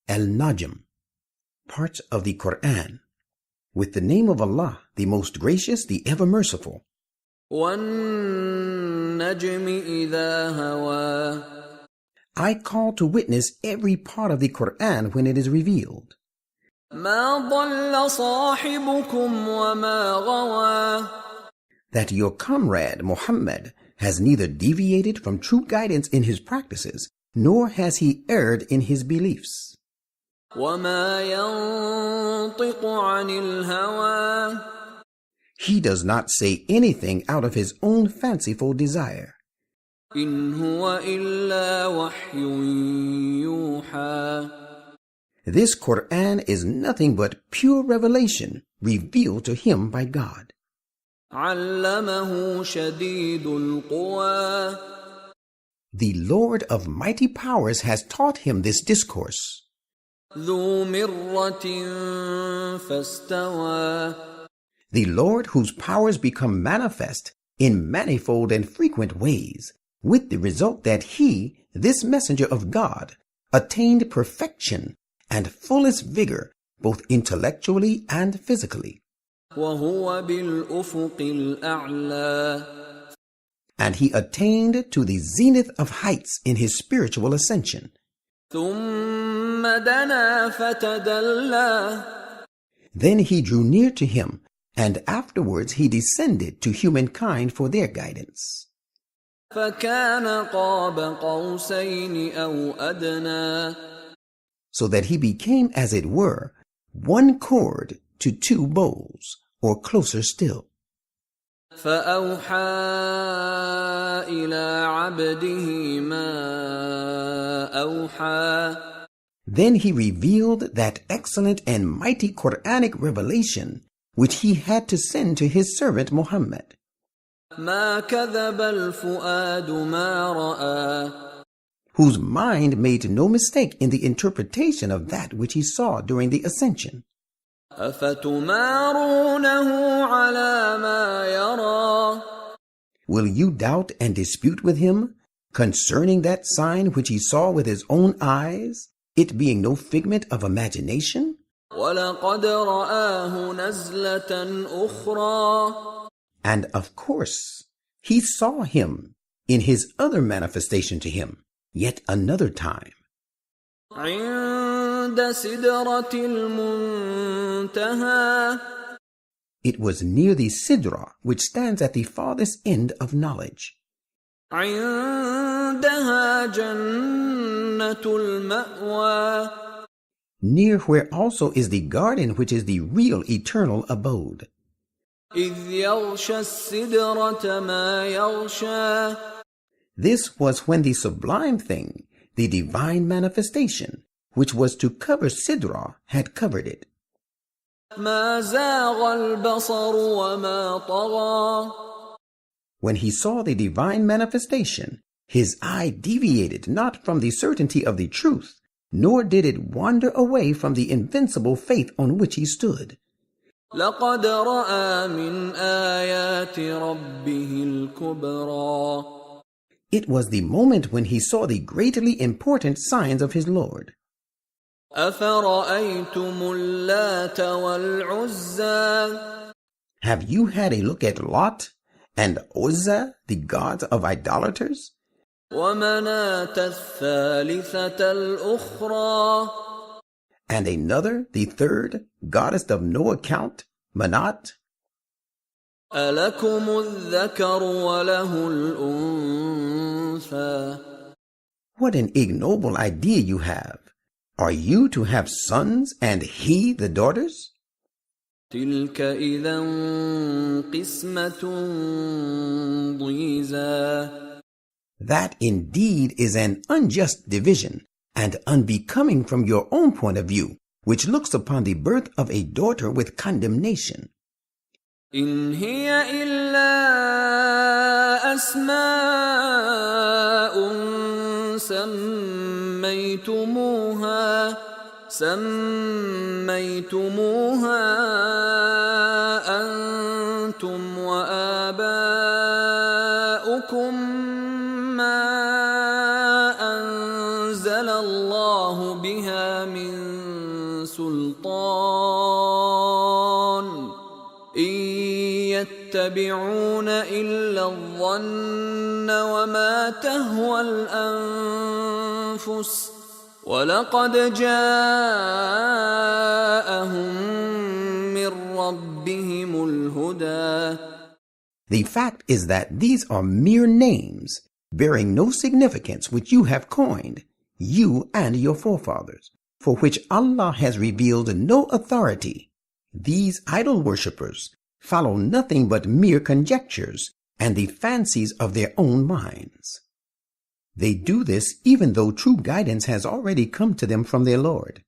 An-Najm, parts of the Quran, with the name of Allah, the most gracious, the ever merciful. وَالنَّجْمِ إِذَا هَوَى. I call to witness every part of the Quran when it is revealed. مَا ضَلَّ صَاحِبُكُمْ وَمَا غَوَى. That your comrade Muhammad has neither deviated from true guidance in his practices, nor has he erred in his beliefs. وَمَا يَنطِقُ عَنِ الْهَوَى. He does not say anything out of his own fanciful desire. إِنْ هُوَ إِلَّا وَحْيٌ يُوحَى. This Quran is nothing but pure revelation revealed to him by God. عَلَّمَهُ شَدِيدُ الْقُوَى. The Lord of mighty powers has taught him this discourse. ذُو مِرَّةٍ فَاسْتَوَى. The Lord whose powers become manifest in manifold and frequent ways, with the result that he, this messenger of God, attained perfection and fullest vigor, both intellectually and physically. وَهُوَ بِالْأُفُقِ الْأَعْلَى. And he attained to the zenith of heights in his spiritual ascension. ثُمَّ دَنَا فَتَدَلَّى. Then he drew near to him, and afterwards he descended to humankind for their guidance. فَكَانَ قَابَ قَوْسَيْنِ أَوْ أَدْنَى. So that he became, as it were, one cord to two bows, or closer still. فَأَوْحَى إِلَى عَبْدِهِ مَا أَوْحَى. Then he revealed that excellent and mighty Quranic revelation which he had to send to his servant Muhammad. مَا كَذَبَ الْفُؤَادُ مَا رَأَى. Whose mind made no mistake in the interpretation of that which he saw during the ascension. أَفَتُمَارُونَهُ عَلَى مَا يَرَى. Will you doubt and dispute with him concerning that sign which he saw with his own eyes, it being no figment of imagination? وَلَقَدْ رَآهُ نَزْلَةً أُخْرَى. And of course, he saw him in his other manifestation to him, yet another time. عِندَ سِدْرَةِ الْمُنْتَهَى. It was near the Sidra, which stands at the farthest end of knowledge. عِندَهَا جَنَّةُ الْمَأْوَى. Near where also is the garden which is the real eternal abode. إِذْ يَغْشَى السِّدْرَةَ مَا يَغْشَى. This was when the sublime thing, the divine manifestation, which was to cover Sidra, had covered it. مَا زَاغَ الْبَصَرُ وَمَا طَغَى. When he saw the divine manifestation, his eye deviated not from the certainty of the truth, nor did it wander away from the invincible faith on which he stood. لَقَدْ رَأَى مِنْ آيَاتِ رَبِّهِ الْكُبْرَى. It was the moment when he saw the greatly important signs of his Lord. أَفَرَأَيْتُمُ اللَّاتَ وَالْعُزَّى. Have you had a look at Lot and Uzza, the gods of idolaters? وَمَنَاةَ الثَّالِثَةَ الْأُخْرَى. And another, the third, goddess of no account, Manat? أَلَكُمُ الذَّكَرُ وَلَهُ الْأُنثَى. What an ignoble idea you have! Are you to have sons and he the daughters? تِلْكَ إِذًا قِسْمَةٌ ضِيزَى. That indeed is an unjust division and unbecoming from your own point of view, which looks upon the birth of a daughter with condemnation. إِنْ هِيَ إِلَّا أَسْمَاءٌ سَمَّيْتُمُوهَا أَنْتُمْ وَآبَاؤُكُمْ مَا أَنزَلَ اللَّهُ الله بها من سلطان إن يتبعون إلا الظن وما تهوى الأنفس وَلَقَدْ جَاءَهُم مِّن رَّبِّهِمُ الْهُدَىٰ. The fact is that these are mere names, bearing no significance, which you have coined, you and your forefathers, for which Allah has revealed no authority. These idol worshippers follow nothing but mere conjectures and the fancies of their own minds. They do this even though true guidance has already come to them from their Lord.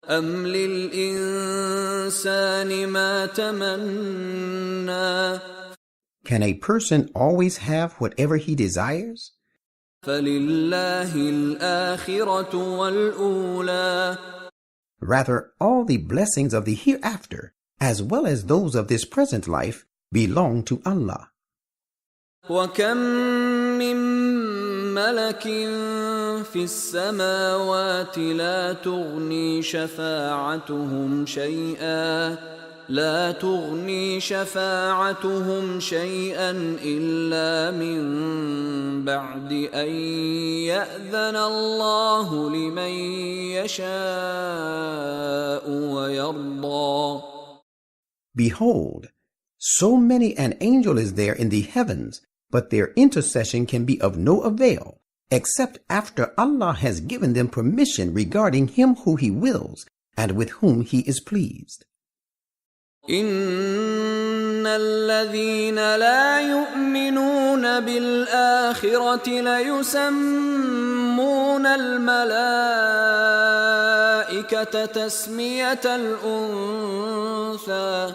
أَمْ لِلْإِنسَانِ مَا تَمَنَّىٰ. Can a person always have whatever he desires? فَلِلَّهِ الْآخِرَةُ وَالْأُولَىٰ. Rather, all the blessings of the hereafter, as well as those of this present life, belong to Allah. وَكَم مِّن مَلَكٍ فِي السَّمَاوَاتِ لَا تُغْنِي شَفَاعَتُهُمْ شَيْئًا إِلَّا مِن بَعْدِ أَن يَأْذَنَ اللَّهُ لِمَن يَشَاءُ وَيَرْضَىٰ. Behold, so many an angel is there in the heavens, but their intercession can be of no avail, except after Allah has given them permission regarding him who he wills and with whom he is pleased. إِنَّ الَّذِينَ لَا يُؤْمِنُونَ بِالْآخِرَةِ لَيُسَمُّونَ الْمَلَائِكَةَ تَسْمِيَةَ الْأُنثَىٰ.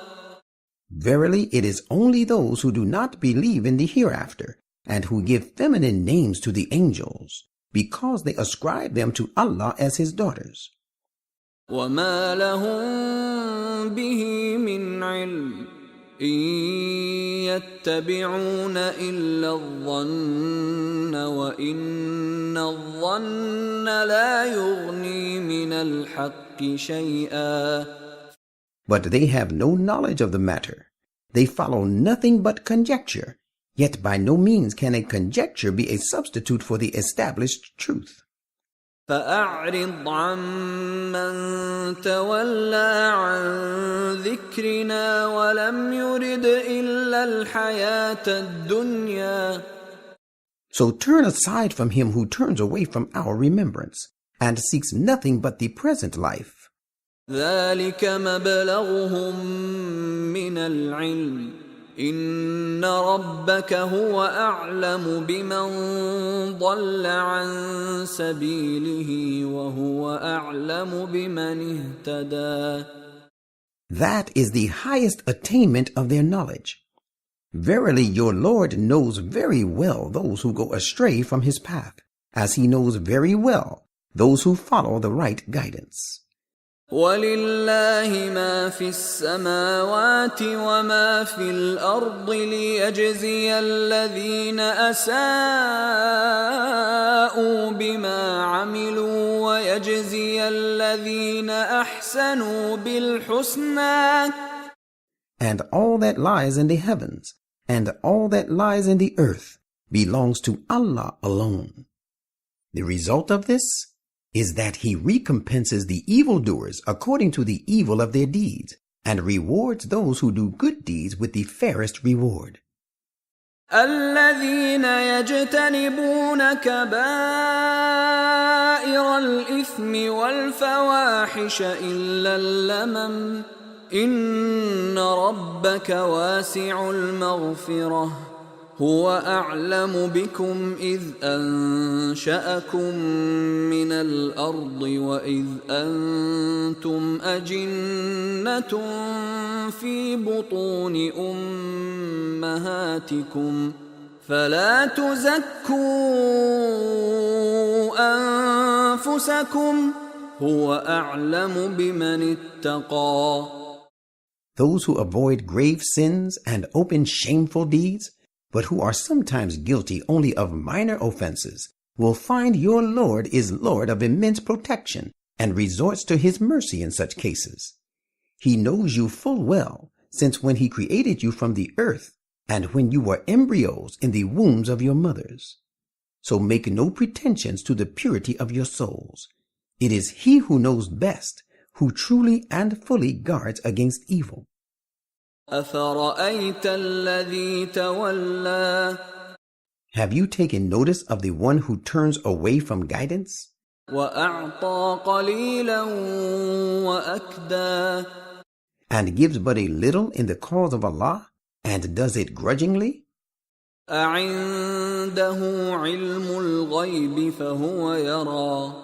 Verily, it is only those who do not believe in the hereafter and who give feminine names to the angels, because they ascribe them to Allah as his daughters. وَمَا لَهُم بِهِ مِنْ عِلْمٍ إِن يَتَّبِعُونَ إِلَّا الظَّنَّ وَإِنَّ الظَّنَّ لَا يُغْنِي مِنَ الْحَقِّ شَيْئًا. But they have no knowledge of the matter. They follow nothing but conjecture, yet by no means can a conjecture be a substitute for the established truth. فَأَعْرِضْ عَمَّن تَوَلَّىٰ عَن ذِكْرِنَا وَلَمْ يُرِدْ إِلَّا الْحَيَاةَ الدُّنْيَا. So turn aside from him who turns away from our remembrance and seeks nothing but the present life. ذَلِكَ مَبْلَغُهُم مِّنَ الْعِلْمِ إِنَّ رَبَّكَ هُوَ أَعْلَمُ بِمَن ضَلَّ عَن سَبِيلِهِ وَهُوَ أَعْلَمُ بِمَنِ اهْتَدَىٰ. That is the highest attainment of their knowledge. Verily, your Lord knows very well those who go astray from his path, as he knows very well those who follow the right guidance. وَلِلَّهِ مَا فِي السَّمَاوَاتِ وَمَا فِي الْأَرْضِ لِيَجْزِيَ الَّذِينَ أَسَاءُوا بِمَا عَمِلُوا وَيَجْزِيَ الَّذِينَ أَحْسَنُوا بِالْحُسْنَىٰ. And all that lies in the heavens and all that lies in the earth belongs to Allah alone. The result of this is that he recompenses the evildoers according to the evil of their deeds, and rewards those who do good deeds with the fairest reward. الَّذِينَ يَجْتَنِبُونَ كَبَائِرَ الْإِثْمِ وَالْفَوَاحِشَ إِلَّا اللَّمَمَ إِنَّ رَبَّكَ وَاسِعُ الْمَغْفِرَةِ هُوَ أَعْلَمُ بِكُمْ إِذْ أَنشَأَكُم مِّنَ الْأَرْضِ وَإِذْ أَنتُمْ أَجِنَّةٌ فِي بُطُونِ أُمَّهَاتِكُمْ فَلَا تُزَكُّوا أَنفُسَكُمْ هُوَ أَعْلَمُ بِمَنِ اتَّقَىٰ. Those who avoid grave sins and open shameful deeds, but who are sometimes guilty only of minor offenses, will find your Lord is Lord of immense protection and resorts to his mercy in such cases. He knows you full well, since when he created you from the earth and when you were embryos in the wombs of your mothers. So make no pretensions to the purity of your souls. It is he who knows best, who truly and fully guards against evil. أَفَرَأَيْتَ الَّذِي تَوَلَّى Have you taken notice of the one who turns away from guidance? وَأَعْطَى قَلِيلًا وَأَكْدَى And gives but a little in the cause of Allah, and does it grudgingly? أَعِندَهُ عِلْمُ الْغَيْبِ فَهُوَ يَرَى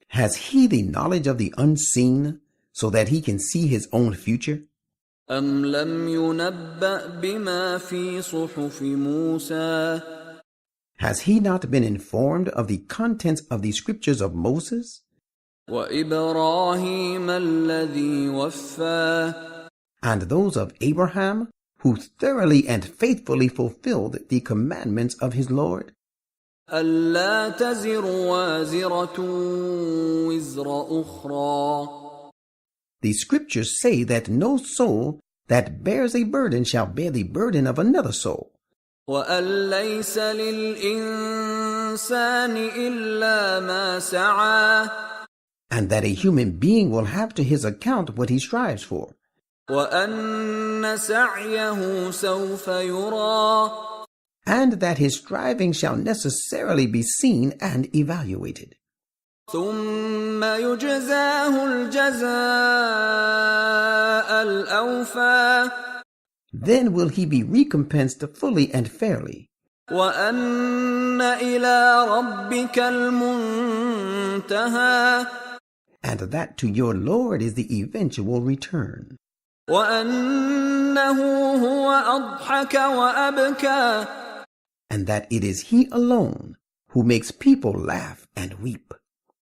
Has he the knowledge of the unseen, so that he can see his own future? أَمْ لَمْ يُنَبَّأْ بِمَا فِي صُحُفِ مُوسَى Has he not been informed of the contents of the scriptures of Moses? وَإِبْرَاهِيمَ الَّذِي وَفَّى And those of Abraham, who thoroughly and faithfully fulfilled the commandments of his Lord? أَلَّا تَزِرُ وَازِرَةٌ وِزْرَ أُخْرَى The scriptures say that no soul that bears a burden shall bear the burden of another soul. وَأَن لَّيْسَ لِلْإِنسَانِ إِلَّا مَا سَعَىٰ And that a human being will have to his account what he strives for. وَأَنَّ سَعْيَهُ سَوْفَ يُرَىٰ And that his striving shall necessarily be seen and evaluated. ثُمَّ يُجْزَاهُ الْجَزَاءَ الْأَوْفَىٰ Then will he be recompensed fully and fairly. وَأَنَّ إِلَىٰ رَبِّكَ الْمُنتَهَىٰ And that to your Lord is the eventual return. وَأَنَّهُ هُوَ أَضْحَكَ وَأَبْكَىٰ And that it is he alone who makes people laugh and weep.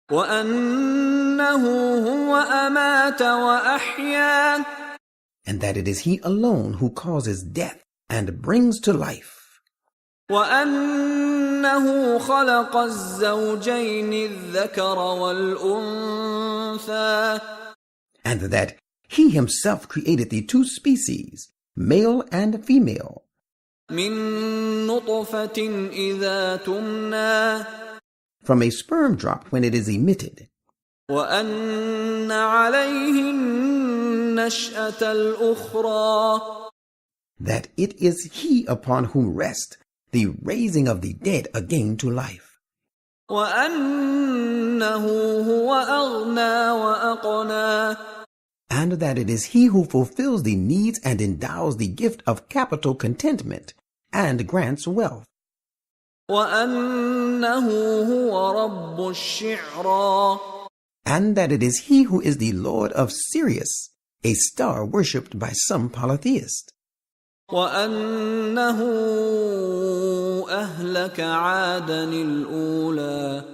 وَأَنَّهُ هُوَ أَمَاتَ وَأَحْيَا And that it is he alone who causes death and brings to life. وَأَنَّهُ خَلَقَ الزَّوْجَيْنِ الذَّكَرَ وَالْأُنثَىٰ And that he himself created the two species, male and female. مِن نُّطْفَةٍ إِذَا تُمْنَىٰ From a sperm drop when it is emitted. وَأَنَّ عَلَيْهِ النَّشْأَةَ الْأُخْرَىٰ That it is he upon whom rests the raising of the dead again to life. وَأَنَّهُ هُوَ أَغْنَىٰ وَأَقْنَىٰ And that it is he who fulfills the needs and endows the gift of capital contentment and grants wealth. وَأَنَّهُ هُوَ رَبُّ الشِّعْرَىٰ And that it is he who is the Lord of Sirius, a star worshipped by some polytheists. وَأَنَّهُ أَهْلَكَ عَادًا الْأُولَىٰ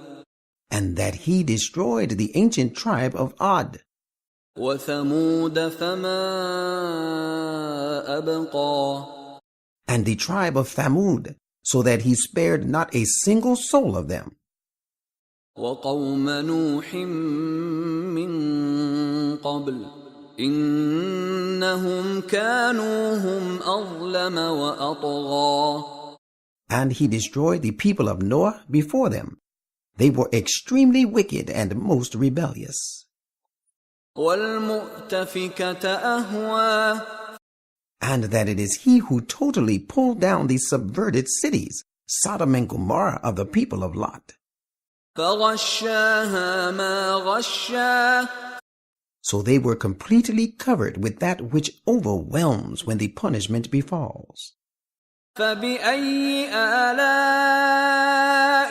And that he destroyed the ancient tribe of Ad. وَثَمُودَ فَمَا أَبْقَىٰ And the tribe of Thamud, so that he spared not a single soul of them. وَقَوْمَ نُوحٍ مِّن قَبْلُ إِنَّهُمْ كَانُوا هُمْ أَظْلَمَ وَأَطْغَىٰ And he destroyed the people of Noah before them. They were extremely wicked and most rebellious. وَالْمُؤْتَفِكَةَ أَهْوَىٰ And that it is he who totally pulled down the subverted cities, Sodom and Gomorrah of the people of Lot. فَغَشَّاهَا مَا غَشَّىٰ So they were completely covered with that which overwhelms when the punishment befalls. فَبِأَيِّ آلَاءِ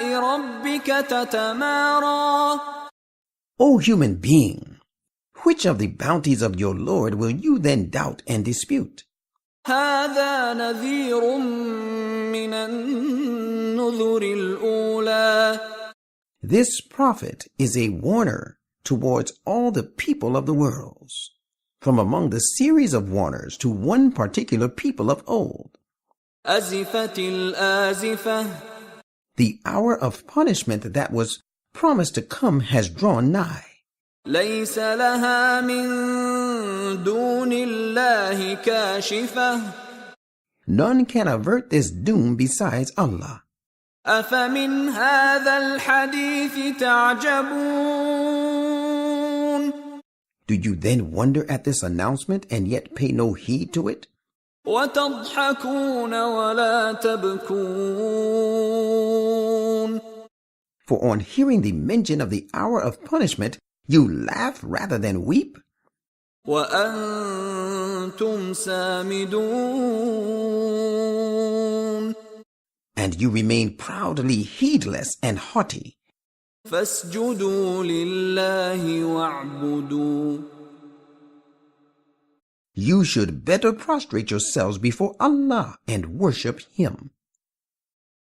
رَبِّكَ تَتَمَارَىٰ O human being, which of the bounties of your Lord will you then doubt and dispute? هَٰذَا نَذِيرٌ مِّنَ النُّذُرِ الْأُولَىٰ This prophet is a warner towards all the people of the worlds, from among the series of warners to one particular people of old. أَزِفَتِ الْآزِفَةُ The hour of punishment that was promised to come has drawn nigh. ليس لها من دون الله كاشفة None can avert this doom besides Allah. أفمن هذا الحديث تعجبون Do you then wonder at this announcement and yet pay no heed to it? وتضحكون ولا تبكون For on hearing the mention of the hour of punishment, you laugh rather than weep, وأنتم سامدون and you remain proudly heedless and haughty. فاسجدوا لله واعبدوا You should better prostrate yourselves before Allah and worship Him.